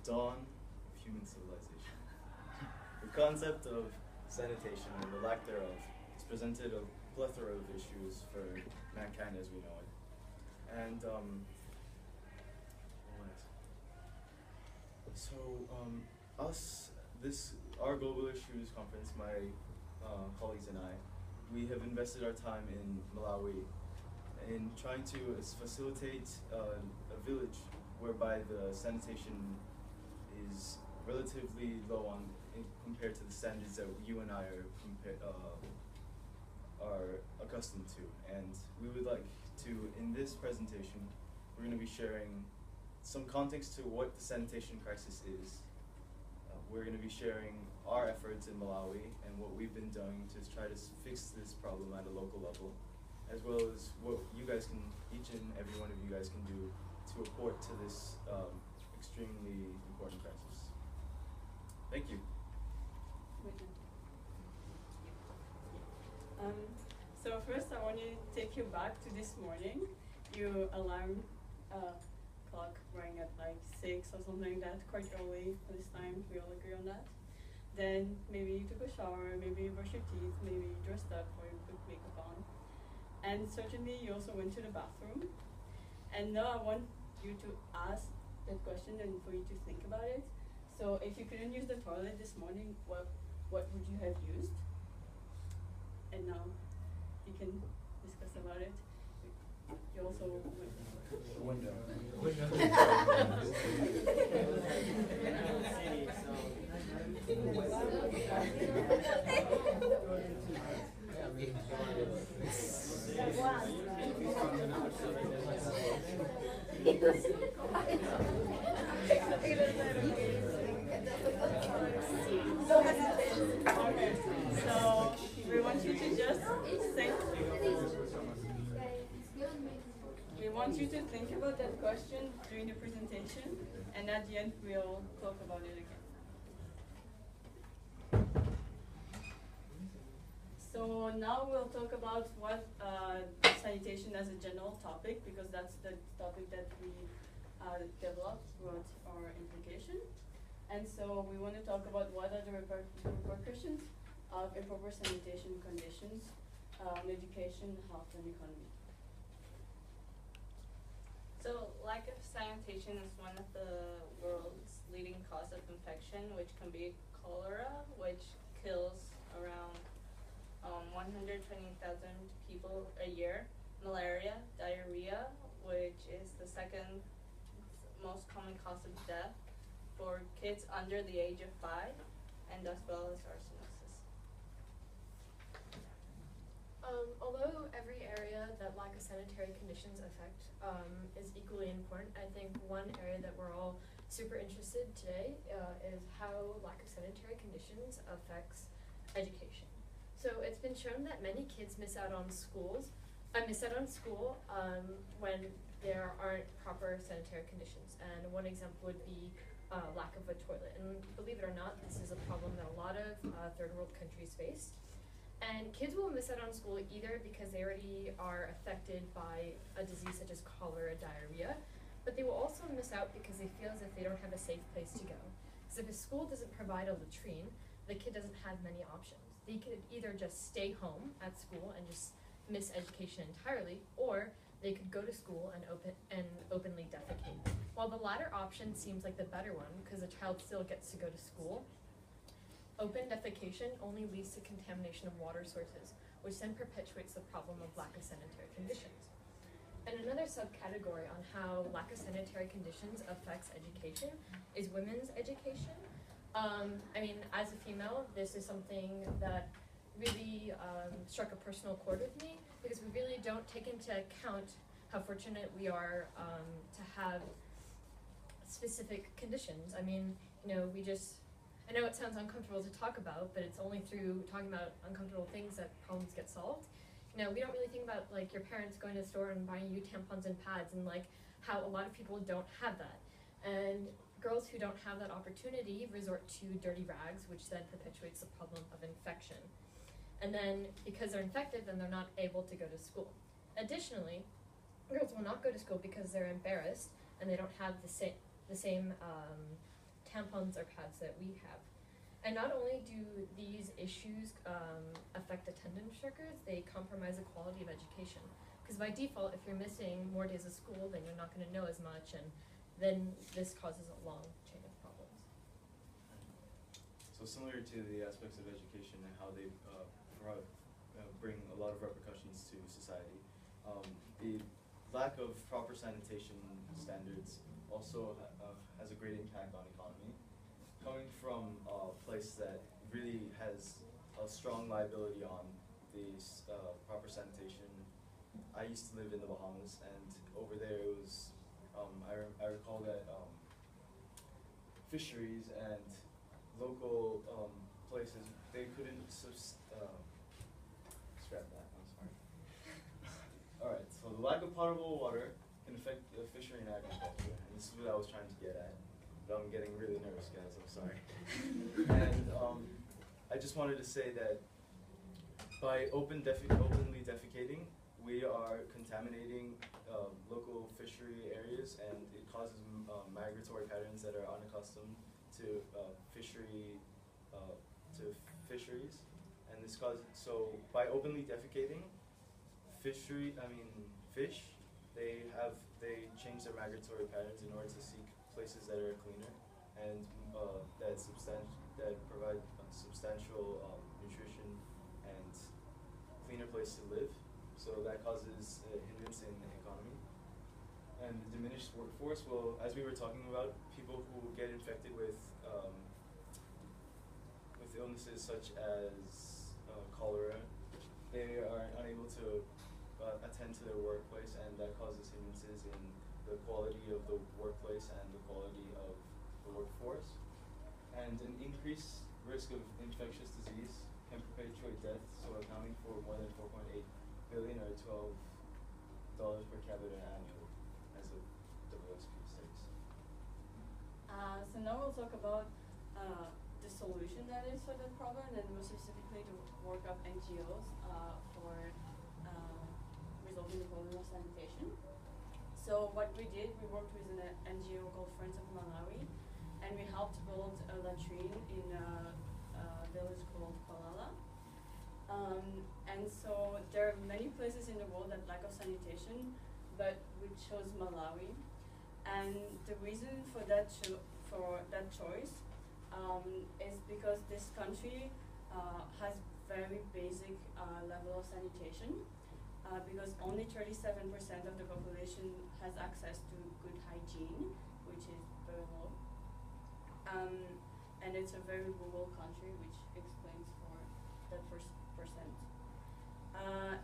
dawn of human civilization. The concept of sanitation and the lack thereof has presented a plethora of issues for mankind as we know it. And our Global Issues Conference, my colleagues and I, we have invested our time in Malawi in trying to facilitate a village whereby the sanitation is relatively low compared to the standards that you and I are accustomed to. And we would like to, in this presentation, we're going to be sharing some context to what the sanitation crisis is. We're going to be sharing our efforts in Malawi and what we've been doing to try to fix this problem at a local level, as well as what you guys can, each and every one of you guys can do to report to this extremely important crisis. Thank you. So first I want to take you back to this morning. Your alarm clock rang at like 6 or something like that, quite early for this time, we all agree on that. Then maybe you took a shower, maybe you brushed your teeth, maybe you dressed up or you put makeup on. And certainly you also went to the bathroom. And now I want you to ask that question and for you to think about it. So if you couldn't use the toilet this morning, what would you have used? And now you can discuss about it. You also window. Okay, so we want you to just think. We want you to think about that question during the presentation, and at the end we'll talk about it again. So now we'll talk about what sanitation as a general topic, because that's the topic that we developed throughout our implication. And so we want to talk about what are the repercussions of improper sanitation conditions on education, health, and economy. So lack of sanitation is one of the world's leading cause of infection, which can be cholera, which kills around 120,000 people a year, malaria, diarrhea, which is the second most common cause of death for kids under the age of 5, and as well as arsonisis. Although every area that lack of sanitary conditions affect is equally important, I think one area that we're all super interested today is how lack of sanitary conditions affects education. So it's been shown that many kids miss out on school when there aren't proper sanitary conditions. And one example would be lack of a toilet. And believe it or not, this is a problem that a lot of third world countries face. And kids will miss out on school either because they already are affected by a disease such as cholera, diarrhea, but they will also miss out because they feel as if they don't have a safe place to go. Because if a school doesn't provide a latrine, the kid doesn't have many options. They could either just stay home at school and just miss education entirely, or they could go to school and openly defecate. While the latter option seems like the better one because the child still gets to go to school, open defecation only leads to contamination of water sources, which then perpetuates the problem of lack of sanitary conditions. And another subcategory on how lack of sanitary conditions affects education is women's education. I mean, as a female, this is something that really struck a personal chord with me, because we really don't take into account how fortunate we are to have specific conditions. I mean, you know, I know it sounds uncomfortable to talk about, but it's only through talking about uncomfortable things that problems get solved. You know, we don't really think about like your parents going to the store and buying you tampons and pads, and like how a lot of people don't have that. And girls who don't have that opportunity resort to dirty rags, which then perpetuates the problem of infection. And then because they're infected, then they're not able to go to school. Additionally, girls will not go to school because they're embarrassed and they don't have the same tampons or pads that we have. And not only do these issues affect attendance records, they compromise the quality of education. Because by default, if you're missing more days of school, then you're not going to know as much, and then this causes a long chain of problems. So similar to the aspects of education and how they bring a lot of repercussions to society, the lack of proper sanitation standards also has a great impact on economy. Coming from a place that really has a strong liability on the proper sanitation, I used to live in the Bahamas, and over there it was, I recall that fisheries and local places, they couldn't scrap that, I'm sorry. Alright, so the lack of potable water can affect the fishery and agriculture, and this is what I was trying to get at. But I'm getting really nervous, guys, I'm sorry. And I just wanted to say that by openly defecating, we are contaminating local fishery areas, and it causes migratory patterns that are unaccustomed to fisheries. And this causes, so by openly defecating, fish, they change their migratory patterns in order to seek places that are cleaner and that provide substantial nutrition and cleaner place to live. So that causes a hindrance in the economy. And the diminished workforce will, as we were talking about, people who get infected with illnesses such as cholera, they are unable to attend to their workplace, and that causes hindrances in the quality of the workplace and the quality of the workforce. And an increased risk of infectious disease can perpetuate death, so accounting for more than 4.8 billion or $12 per capita annually, as the WSP states. So now we'll talk about the solution that is for that problem, and more specifically the work of NGOs for resolving the problem of sanitation. So what we did, we worked with an NGO called Friends of Malawi, and we helped build a latrine in a village called Kolala. And so there are many places in the world that lack of sanitation, but we chose Malawi. And the reason for that choice is because this country has very basic level of sanitation, because only 37% of the population has access to good hygiene, which is very low. And it's a very rural country, which explains for that first percent.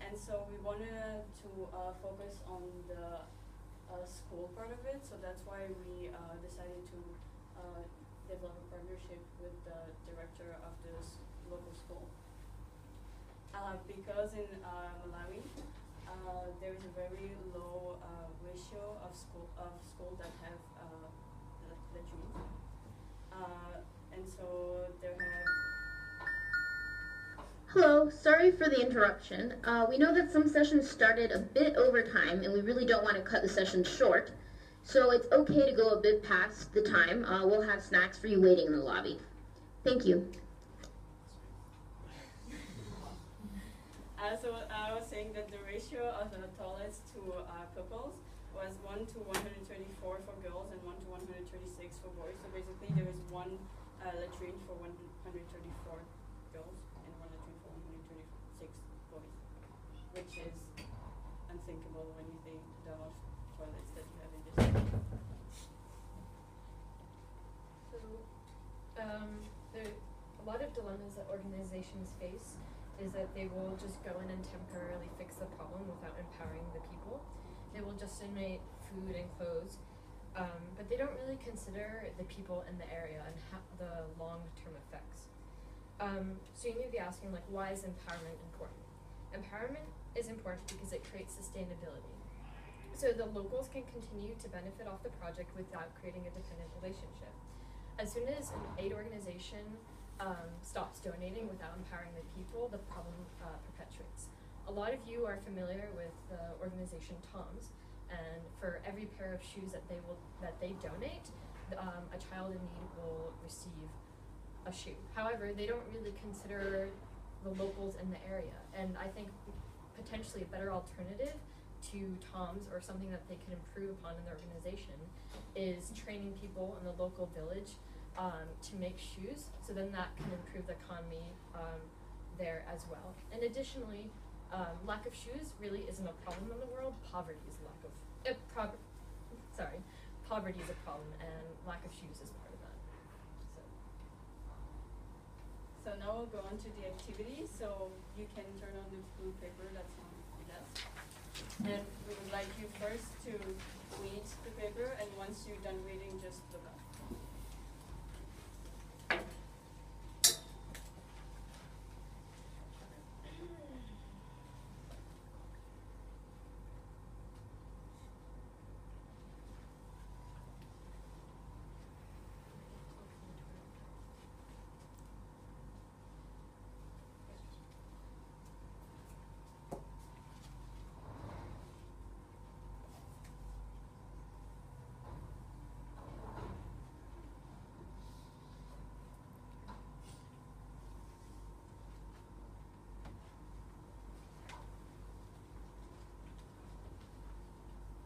And so we wanted to focus on the school part of it, so that's why we decided to develop a partnership with the director of this local school. Because in Malawi, there is a very low ratio of schools that have latrines. And so there have... Hello, sorry for the interruption. We know that some sessions started a bit over time, and we really don't want to cut the session short. So it's okay to go a bit past the time. We'll have snacks for you waiting in the lobby. Thank you. So I was saying that the ratio of the toilets to pupils was 1 to 134 for girls and 1 to 136 for boys. So basically there is one latrine for 134 girls and one latrine for 136 boys, which is unthinkable when you think the amount of toilets that you have in this country. So there are a lot of dilemmas that organizations face is that they will just go in and temporarily fix the problem without empowering the people. They will just donate food and clothes, but they don't really consider the people in the area and the long-term effects. So you may be asking, like, why is empowerment important? Empowerment is important because it creates sustainability. So the locals can continue to benefit off the project without creating a dependent relationship. As soon as an aid organization stops donating without empowering the people, the problem perpetuates. A lot of you are familiar with the organization TOMS. and for every pair of shoes that they donate, a child in need will receive a shoe. However, they don't really consider the locals in the area, and I think potentially a better alternative to Tom's, or something that they can improve upon in their organization, is training people in the local village to make shoes, so then that can improve the economy there as well. And additionally, lack of shoes really isn't a problem in the world. Poverty is poverty is a problem, and lack of shoes is part of that. So now we'll go on to the activity. So you can turn on the blue paper that's on the desk. And we would like you first to read the paper, and once you're done reading, just look up.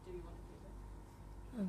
Do you want the paper?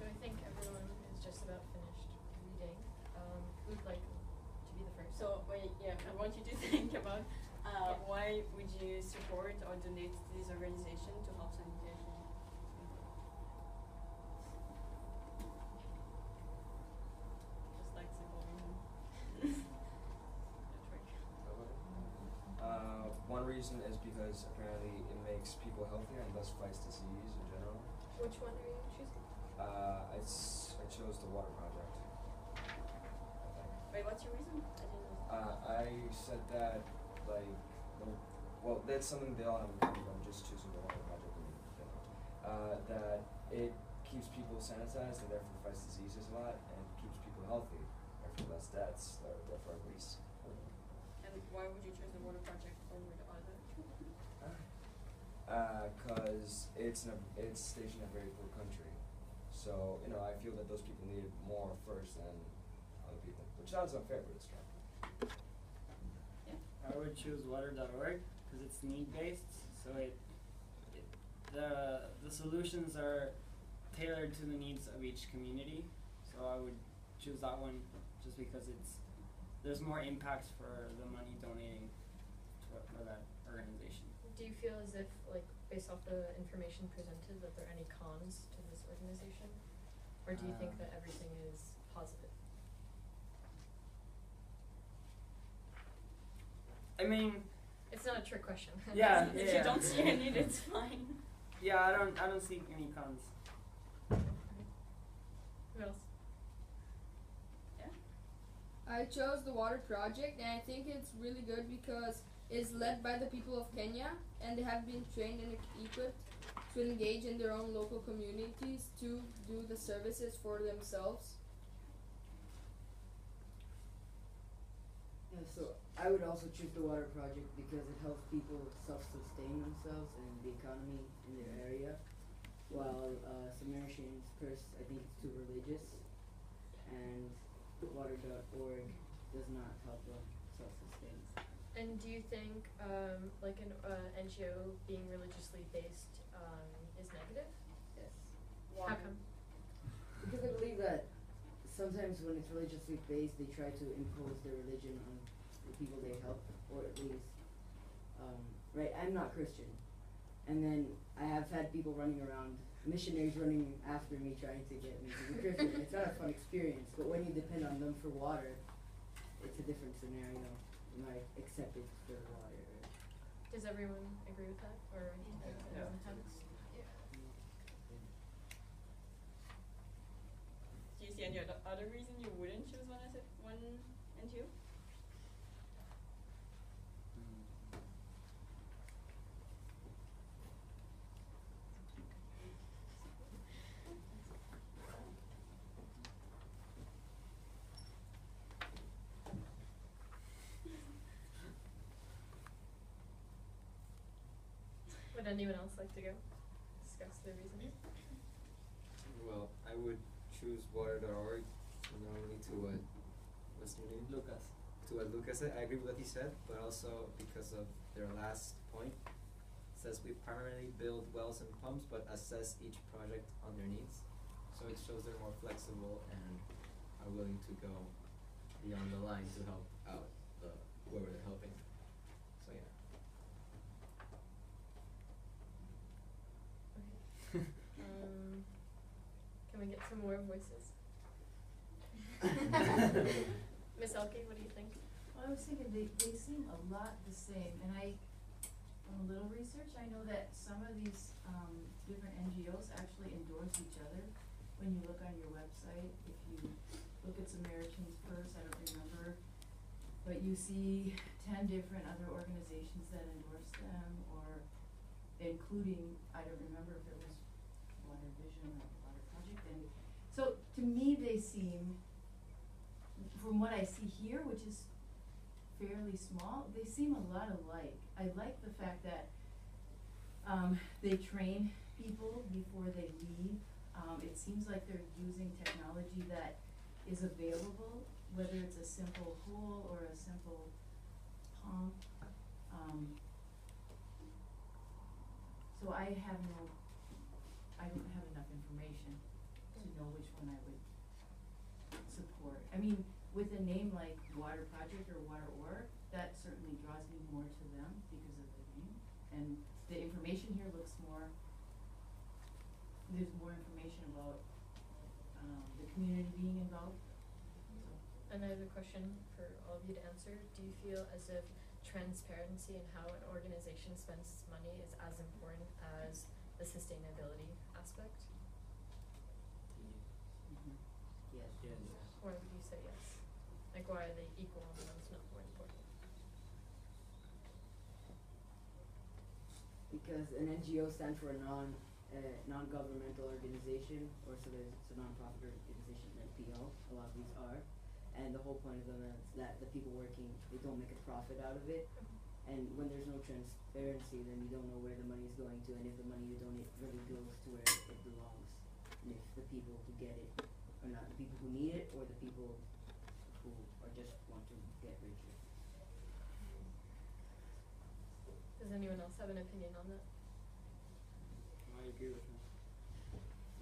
So I think everyone is just about finished reading. Who'd like to be the first? So wait, yeah, I want you to think about why would you support or donate to this organization to help sanitation? Just like simple reason. One reason is because apparently it makes people healthier and thus fights disease in general. Which one are you choosing? I chose the water project. Wait, what's your reason? I said that, like, well, that's something they all have in common, but I'm just choosing the water project in general. That it keeps people sanitized and therefore fights diseases a lot and keeps people healthy, therefore less deaths, therefore at least. And why would you choose the water project over the other? Cause it's stationed in a very poor country, So, I feel that those people need it more first than other people, which sounds unfair, but it's true. I would choose water.org because it's need-based, so the solutions are tailored to the needs of each community. So I would choose that one just because there's more impact for the money donating for that organization. Do you feel as if, like, based off the information presented, that there are any cons to this organization? Or do you think that everything is positive? I mean, It's not a trick question. Yeah, If yeah. you don't see any, that's fine. yeah, I don't see any cons. Who else? I chose the water project, and I think it's really good because it's led by the people of Kenya, and they have been trained and equipped to engage in their own local communities to do the services for themselves. Yeah, so I would also choose the water project because it helps people self-sustain themselves and the economy in their area, while Samaritan's Purse, I think it's too religious, and water.org does not help them self-sustain. And do you think, like an NGO being religiously based is negative? Yes. How come? Because I believe that sometimes when it's religiously based, they try to impose their religion on the people they help, or at least, right, I'm not Christian. And then I have had people running around, missionaries running after me trying to get me to be Christian. It's not a fun experience, but when you depend on them for water, it's a different scenario. You might accept it for the water. Does everyone agree with that? Or Yeah. Do you see any other reason you wouldn't choose one and two? Would anyone else like to go discuss their reasoning? Well, I would choose water.org, not only to what's your name? Lucas. To what Lucas said. I agree with what he said, but also because of their last point. It says we primarily build wells and pumps, but assess each project on their needs. So it shows they're more flexible and are willing to go beyond the line to help out whoever they're helping. So yeah. Okay. Can we get some more voices? Miss Elke, what do you think? Well, I was thinking they seem a lot the same, and from a little research, I know that some of these different NGOs actually endorse each other. When you look on your website, if you look at Samaritan's Purse, I don't remember, but you see 10 different other organizations that endorse them, or including, I don't remember if it was Water Vision or Water Project, and so to me they seem, from what I see here, which is fairly small, they seem a lot alike. I like the fact that they train people before they leave. It seems like they're using technology that is available, whether it's a simple hole or a simple pump. So I don't have enough information to know which one I would support. I mean, with a name like Water Project or Water.org, that certainly draws me more to them because of the name. And the information here looks more, there's more information about the community being involved. And I have a question for all of you to answer. Do you feel as if transparency in how an organization spends its money is as important as the sustainability aspect? Yes. Or would you say yes? Like, why are they equal and one's not more important? Because an NGO stands for a non-governmental organization, or so there's it's a non-profit organization, an NPO, a lot of these are. And the whole point of them is that the people working, they don't make a profit out of it. And when there's no transparency, then you don't know where the money is going to, and if the money you donate really goes to where it belongs. if the people who get it are not the people who need it or the people who are just want to get richer. Does anyone else have an opinion on that? I agree with him.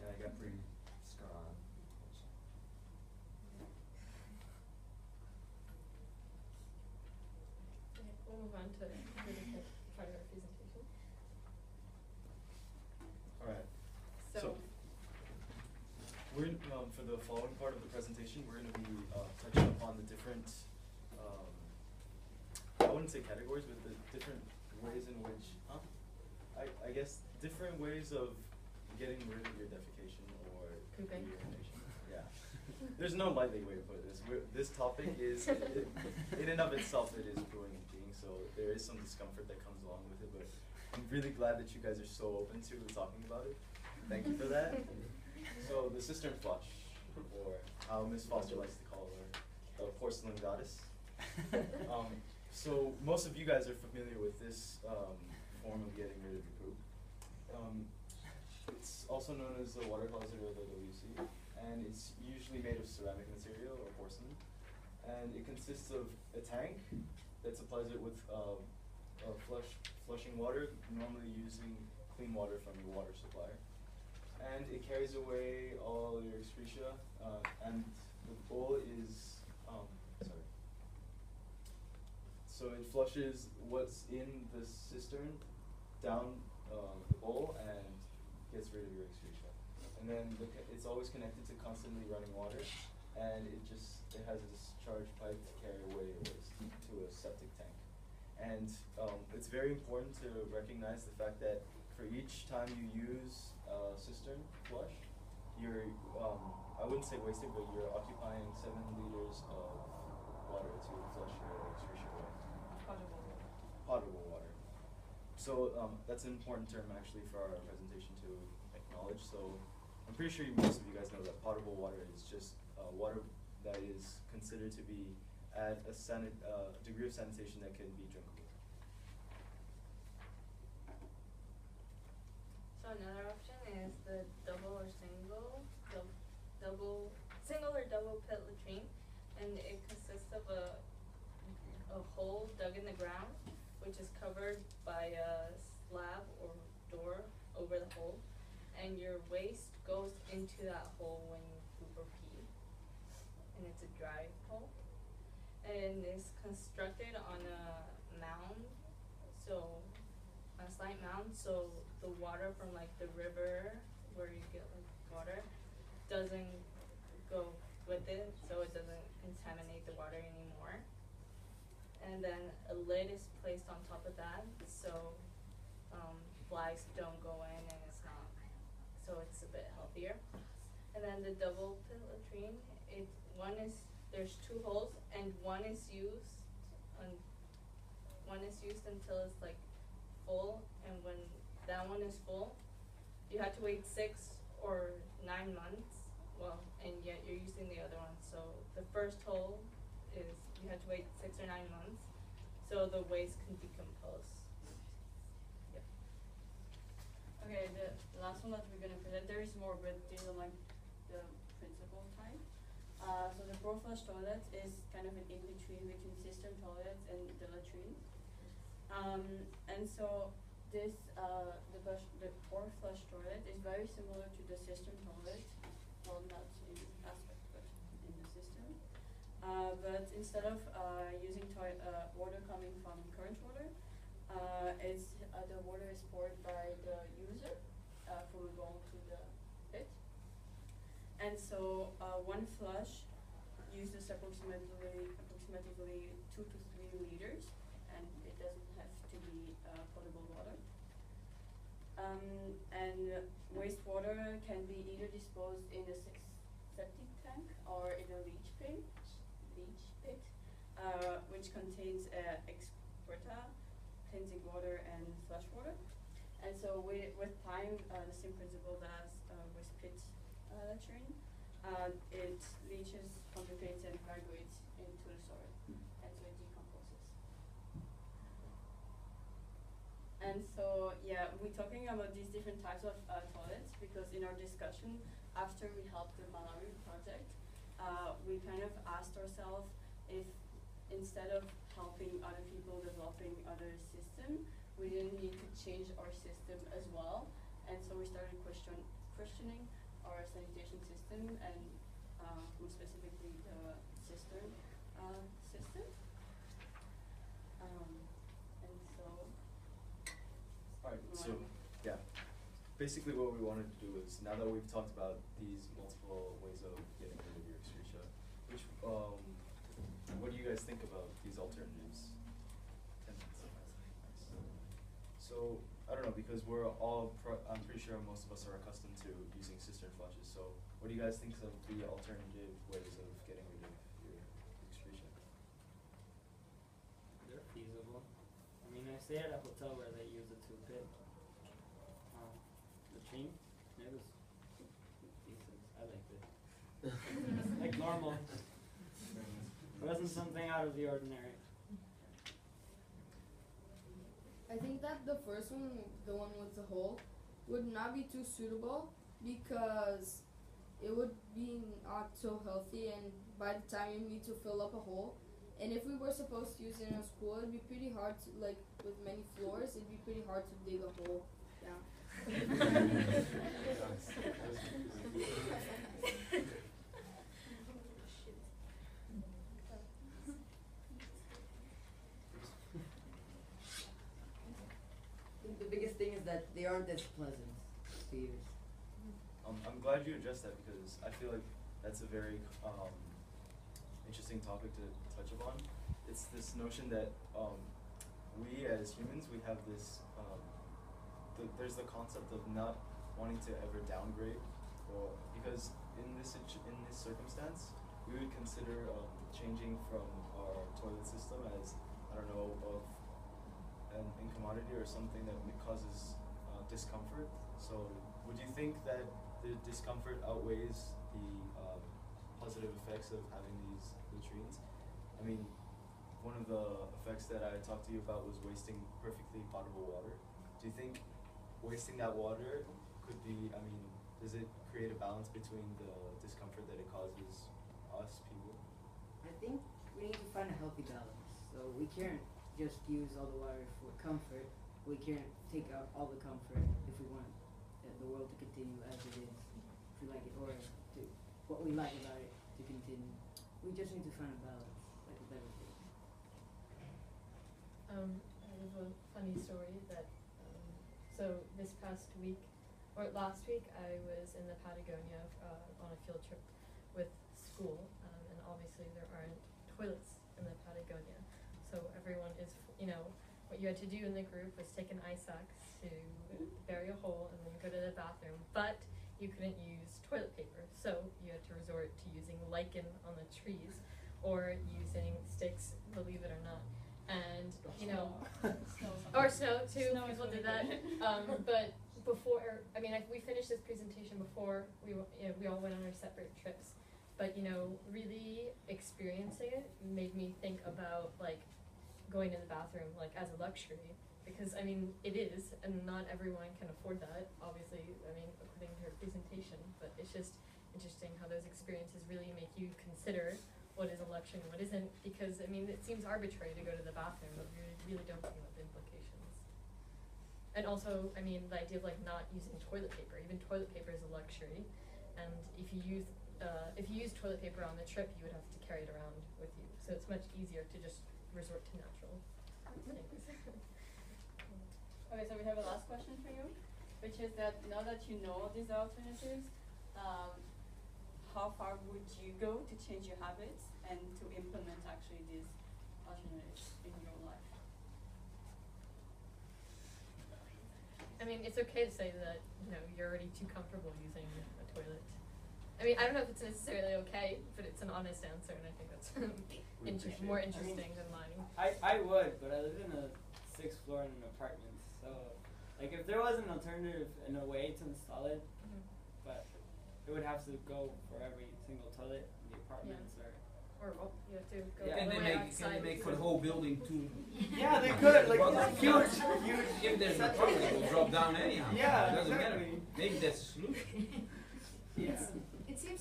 Yeah, I got pretty scar on. Okay, we'll move on to the different part of our presentation. Alright, So, we're for the following part of the presentation, we're going to be touching upon the different, I wouldn't say categories, but the different ways in which, I guess, different ways of getting rid of your defecation or Pooping. urination. Yeah. There's no lightly way to put this. This topic is, in and of itself, it is pooing and peeing, so there is some discomfort that comes along with it, but I'm really glad that you guys are so open to talking about it. Thank you for that. So the cistern flush, or how Miss Foster likes to call her, the porcelain goddess. So most of you guys are familiar with this form of getting rid of your poop. It's also known as the water closet or the WC, and it's usually made of ceramic material or porcelain. And it consists of a tank that supplies it with flushing water, normally using clean water from your water supplier. And it carries away all your excreta, and the bowl is, sorry. So it flushes what's in the cistern down the bowl and gets rid of your excreta. And then it's always connected to constantly running water, and it has a discharge pipe to carry away your waste to a septic tank. And it's very important to recognize the fact that for each time you use a cistern flush, you're, I wouldn't say wasted, but you're occupying 7 liters of water to flush your excreta away. Potable water. So that's an important term actually for our presentation to acknowledge. So I'm pretty sure most of you guys know that potable water is just water that is considered to be at a degree of sanitation that can be drinkable. So another option is the single or double pit latrine, and it consists of a hole dug in the ground, which is covered by a slab or door over the hole, and your waste goes into that hole when you poop or pee, and it's a dry hole, and it's constructed on a mound, so a slight mound, so the water from like the river where you get like water doesn't go with it, so it doesn't contaminate the water anymore. And then a lid is placed on top of that, so flies don't go in, and so it's a bit healthier. And then the double pit latrine, there's 2 holes, and one is used until it's like full, and when that one is full, you have to wait 6 or 9 months. Well, and yet you're using the other one. So the first hole is you have to wait 6 or 9 months, so the waste can decompose. Yep. okay, the last one that we're gonna present, there is more, but these are like the principal type. So the pour flush toilet is kind of an in-between between cistern toilets and the latrine. And so this, the pour flush toilet is very similar to the cistern toilet, well, not in aspect, but in the system. But instead of using water coming from current water, the water is poured by the user from a bowl to the pit. And so one flush uses approximately 2 to 3 liters, and it doesn't have to be potable water. And wastewater can be either disposed in a septic tank or in a leach pit, which contains excreta, cleansing water, and flush water. And so with time, the same principle as with pit latrine, it leaches, concentrates, and migrates into the soil, and so it decomposes. And so, yeah, we're talking about these different types of toilets because in our discussion, after we helped the Malawi project, we kind of asked ourselves if instead of helping other people developing other system, we didn't need to change our system as well. And so we started questioning our sanitation system and more specifically the cistern system. And so, Alright, so yeah. Basically what we wanted to do is, now that we've talked about these multiple ways of getting rid of your excreta, which what do you guys think about these alternatives? So, I don't know, because we're all, I'm pretty sure most of us are accustomed to using cistern flushes, so what do you guys think of the alternative ways of getting rid of your excreta? They're feasible. I mean, I stayed at a hotel where they use a two-pit latrine. It was decent. I liked it. Like normal. It wasn't something out of the ordinary. I think that the first one, the one with the hole, would not be too suitable because it would be not so healthy, and by the time you need to fill up a hole, and if we were supposed to use it in a school, it'd be pretty hard to, like with many floors, it'd be pretty hard to dig a hole down. The biggest thing is that they aren't as pleasant to use. I'm glad you addressed that because I feel like that's a very interesting topic to touch upon. It's this notion that we as humans, we have this, there's the concept of not wanting to ever downgrade, or because in this circumstance, we would consider changing from our toilet system as, I don't know, of an incommodity or something that causes discomfort. So would you think that the discomfort outweighs the positive effects of having these latrines? I mean, one of the effects that I talked to you about was wasting perfectly potable water. Do you think wasting that water could be, I mean, does it create a balance between the discomfort that it causes us people? I think we need to find a healthy balance. So we can't just use all the water for comfort. We can't take out all the comfort if we want the world to continue as it is, if we like it, or to what we like about it to continue. We just need to find a balance, like with everything. I have a funny story that, so this past week, or last week, I was in the Patagonia on a field trip with school, and obviously there aren't toilets in the Patagonia. So everyone is, what you had to do in the group was take an ice axe to bury a hole and then go to the bathroom, but you couldn't use toilet paper, so you had to resort to using lichen on the trees or using sticks, believe it or not. And or snow too. Snow people is did really that. good. But before, we finished this presentation before we all went on our separate trips. But really experiencing it made me think about like going to the bathroom like as a luxury, because I mean it is, and not everyone can afford that. Obviously, I mean according to your presentation, but it's just interesting how those experiences really make you consider what is a luxury and what isn't, because I mean it seems arbitrary to go to the bathroom, but we really don't think about the implications. And also, I mean, the idea of like not using toilet paper, even toilet paper is a luxury, and if you use toilet paper on the trip, you would have to carry it around with you. So it's much easier to just resort to natural things. Okay, so we have a last question for you, which is that now that you know these alternatives, how far would you go to change your habits and to implement actually these alternatives in your life? I mean, it's okay to say that, you're already too comfortable using a toilet. I mean, I don't know if it's necessarily okay, but it's an honest answer, and I think that's more interesting than mine. I would, but I live in a 6th floor in an apartment, so like if there was an alternative in a way to install it, but it would have to go for every single toilet in the apartments, Or you have to go Yeah. all the way outside. Can they make for the whole building too? Yeah, they could, like Well, it's huge. If there's no problem, it will drop down anyhow. Yeah, It doesn't matter. exactly. Maybe that's a solution. Yeah.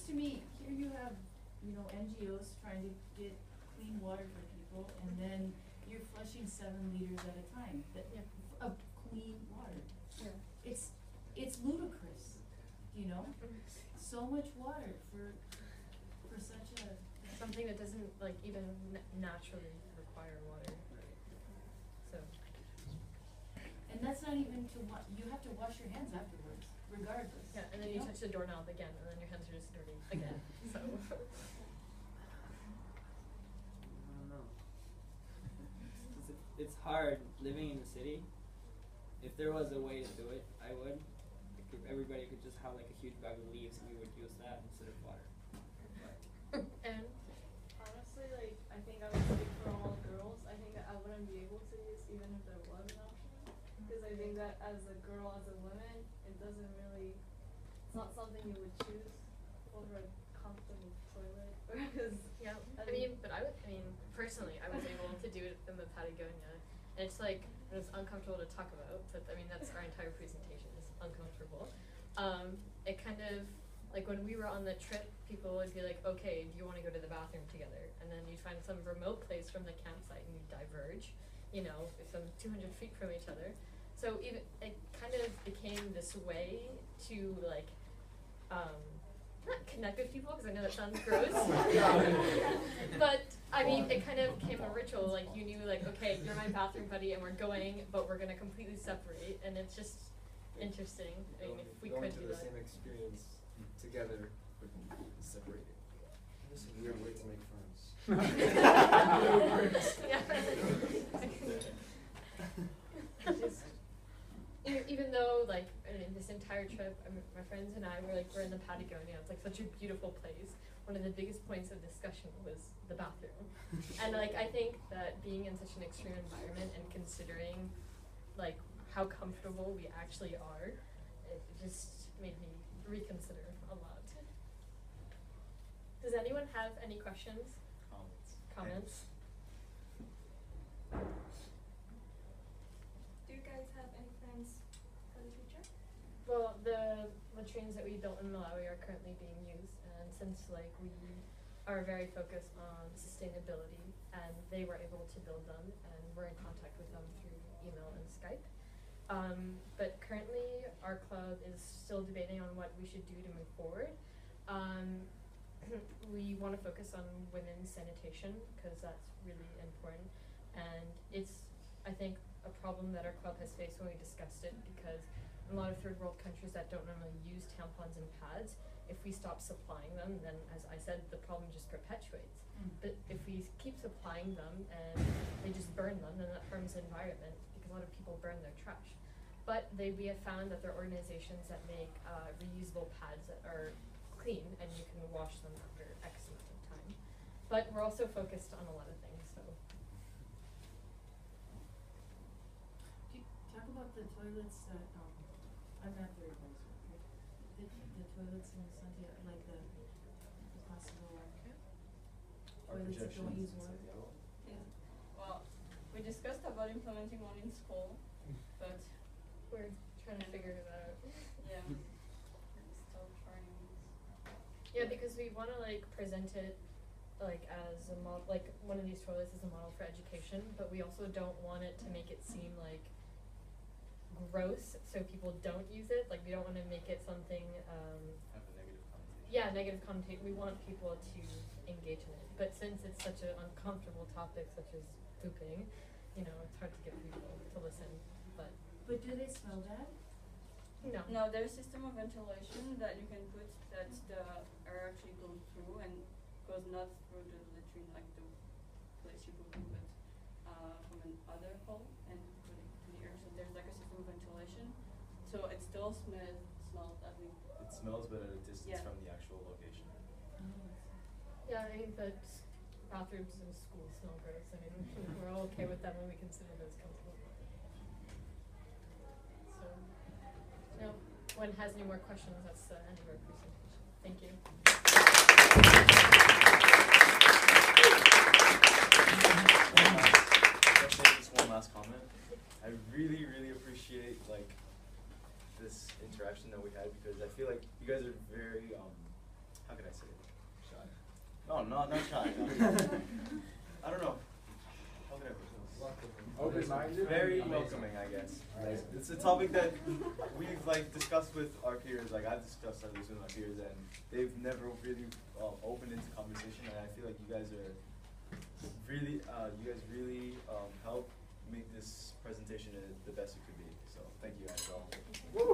to me, here you have, you know, NGOs trying to get clean water for people, and then you're flushing 7 liters at a time of clean water. Yeah. It's ludicrous, you know? So much water for such a Something that doesn't like even naturally require water. So. and that's not even you have to wash your hands afterwards, regardless. Yeah, and then you touch the doorknob again, and then your hands are just dirty again. So. I don't know. It's hard living in the city. If there was a way to do it, I would. If everybody could just have like a huge bag of leaves, and we would use that instead of water. And Honestly, like, I think I would speak for all girls. I think that I wouldn't be able to use even if there was an option. Because I think that as a girl, as a woman, it doesn't really, it's not something you would choose over a comfortable toilet. Because, yeah, I mean, personally, I was able to do it in the Patagonia, and it's like, it's uncomfortable to talk about, but I mean, that's our entire presentation is uncomfortable. It kind of, like when we were on the trip, people would be like, okay, do you want to go to the bathroom together? And then you'd find some remote place from the campsite and you'd diverge, you know, some 200 feet from each other. So even, it kind of became this way to like, not connect with people, because I know that sounds gross. But I mean, it kind of became a ritual. Like you knew, like, okay, you're my bathroom buddy, and we're going, but we're gonna completely separate, and it's just interesting. I mean, if we going could to do the that. same experience together, but separated. It's a weird way to make friends. Just, even though, like, in this entire trip, my friends and I were in the Patagonia. It's like such a beautiful place. One of the biggest points of discussion was the bathroom. And like, I think that being in such an extreme environment and considering like how comfortable we actually are, it just made me reconsider a lot. Does anyone have any questions? Comments? do you guys have any plans for the future? Well, the latrines that we built in Malawi are currently being used, and since like we are very focused on sustainability, and they were able to build them, and we're in contact with them through email and Skype. But currently, our club is still debating on what we should do to move forward. We want to focus on women's sanitation because that's really important, and it's, I think, a problem that our club has faced when we discussed it, because in a lot of third world countries that don't normally use tampons and pads, if we stop supplying them, then as I said, the problem just perpetuates. But if we keep supplying them and they just burn them, then that harms the environment, because a lot of people burn their trash. But we have found that there are organizations that make reusable pads that are clean, and you can wash them after X amount of time. But we're also focused on a lot of things, so. Talk about the toilets that, I'm not very close, okay? The toilets in Santiago, like the possible toilets that don't use water. Yeah. Well, we discussed about implementing one in school, but We're trying to figure it out. yeah, still trying. Yeah, because we want to like present it like as a model, like one of these toilets is a model for education, but we also don't want it to make it seem like gross, so people don't use it. Like we don't want to make it something. Have a negative connotation. Yeah, negative connotation. We want people to engage in it, but since it's such an uncomfortable topic, such as pooping, you know, it's hard to get people to listen. But do they smell bad? no. No, there's a system of ventilation that you can put that the air actually goes through and goes not through the latrine like the place you go to, but from another hole and put it to the air. So there's like a system of ventilation. So it still smells at least. It smells, but at a distance Yeah. from the actual location. Yeah, I think that bathrooms in schools smell gross. I mean, we're all okay with that when we consider those comfortable. So, no one has any more questions. That's the end of our presentation. Thank you. Let's make just one last comment. I really, really appreciate like this interaction that we had, because I feel like you guys are very how can I say on, not shy. I don't know. How can I put this? Open-minded? Very welcoming, I guess. Right. It's a topic that we've like discussed with our peers. Like I've discussed at least with my peers, and they've never really opened into conversation. And I feel like you guys are really, help make this presentation the best it could be. So thank you guys all. Woo.